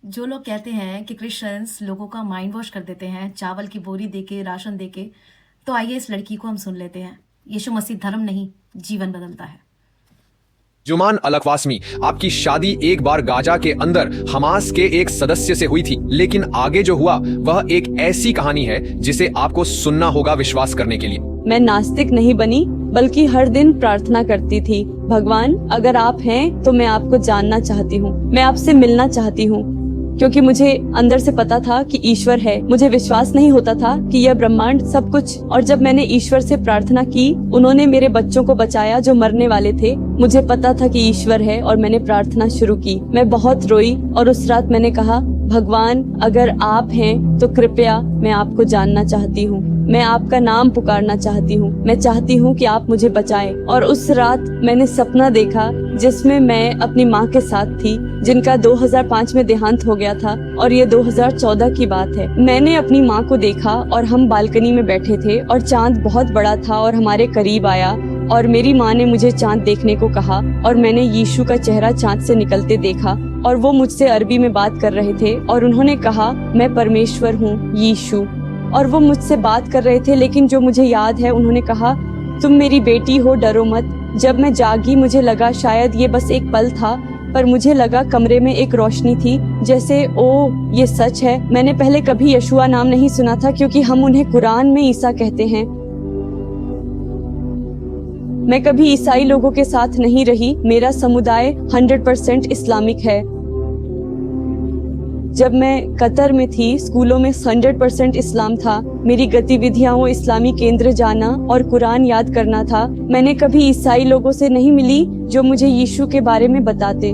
जो लोग कहते हैं कि क्रिश्चियंस लोगों का माइंड वॉश कर देते हैं चावल की बोरी देके राशन देके, तो आइए इस लड़की को हम सुन लेते हैं। यीशु मसीह धर्म नहीं, जीवन बदलता है। जुमान अलकवासमी, आपकी शादी एक बार गाजा के अंदर हमास के एक सदस्य से हुई थी, लेकिन आगे जो हुआ वह एक ऐसी कहानी है जिसे आपको सुनना होगा विश्वास करने के लिए। मैं नास्तिक नहीं बनी, बल्कि हर दिन प्रार्थना करती थी, भगवान अगर आप हैं तो मैं आपको जानना चाहती हूँ, मैं आपसे मिलना चाहती हूँ, क्योंकि मुझे अंदर से पता था कि ईश्वर है। मुझे विश्वास नहीं होता था कि यह ब्रह्मांड सब कुछ। और जब मैंने ईश्वर से प्रार्थना की, उन्होंने मेरे बच्चों को बचाया जो मरने वाले थे। मुझे पता था कि ईश्वर है और मैंने प्रार्थना शुरू की। मैं बहुत रोई और उस रात मैंने कहा, भगवान अगर आप हैं तो कृपया मैं आपको जानना चाहती हूँ, मैं आपका नाम पुकारना चाहती हूँ, मैं चाहती हूँ कि आप मुझे बचाएं। और उस रात मैंने सपना देखा जिसमें मैं अपनी माँ के साथ थी, जिनका 2005 में देहांत हो गया था और ये 2014 की बात है। मैंने अपनी माँ को देखा और हम बालकनी में बैठे थे और चांद बहुत बड़ा था और हमारे करीब आया और मेरी माँ ने मुझे चांद देखने को कहा और मैंने यीशु का चेहरा चांद से निकलते देखा और वो मुझसे अरबी में बात कर रहे थे और उन्होंने कहा, मैं परमेश्वर हूँ यीशु। और वो मुझसे बात कर रहे थे, लेकिन जो मुझे याद है, उन्होंने कहा, तुम मेरी बेटी हो, डरो मत। जब मैं जागी मुझे लगा शायद ये बस एक पल था, पर मुझे लगा कमरे में एक रोशनी थी, जैसे ओ ये सच है। मैंने पहले कभी यशुआ नाम नहीं सुना था, क्योंकि हम उन्हें कुरान में ईसा कहते हैं। मैं कभी ईसाई लोगों के साथ नहीं रही, मेरा समुदाय 100% इस्लामिक है। जब मैं कतर में थी, स्कूलों में 100% इस्लाम था। मेरी गतिविधियां वो इस्लामी केंद्र जाना और कुरान याद करना था। मैंने कभी ईसाई लोगों से नहीं मिली जो मुझे यीशु के बारे में बताते।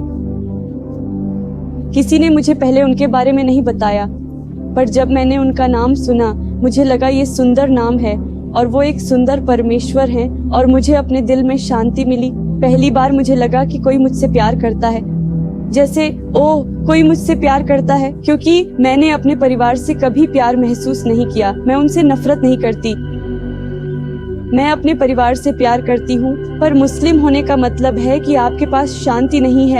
किसी ने मुझे पहले उनके बारे में नहीं बताया, पर जब मैंने उनका नाम सुना, मुझे लगा ये सुंदर नाम है और वो एक सुंदर परमेश्वर हैं और मुझे अपने दिल में शांति मिली। पहली बार मुझे लगा कि कोई मुझसे प्यार करता है, जैसे ओ कोई मुझसे प्यार करता है, क्योंकि मैंने अपने परिवार से कभी प्यार महसूस नहीं किया। मैं उनसे नफरत नहीं करती, मैं अपने परिवार से प्यार करती हूँ, पर मुस्लिम होने का मतलब है कि आपके पास शांति नहीं है।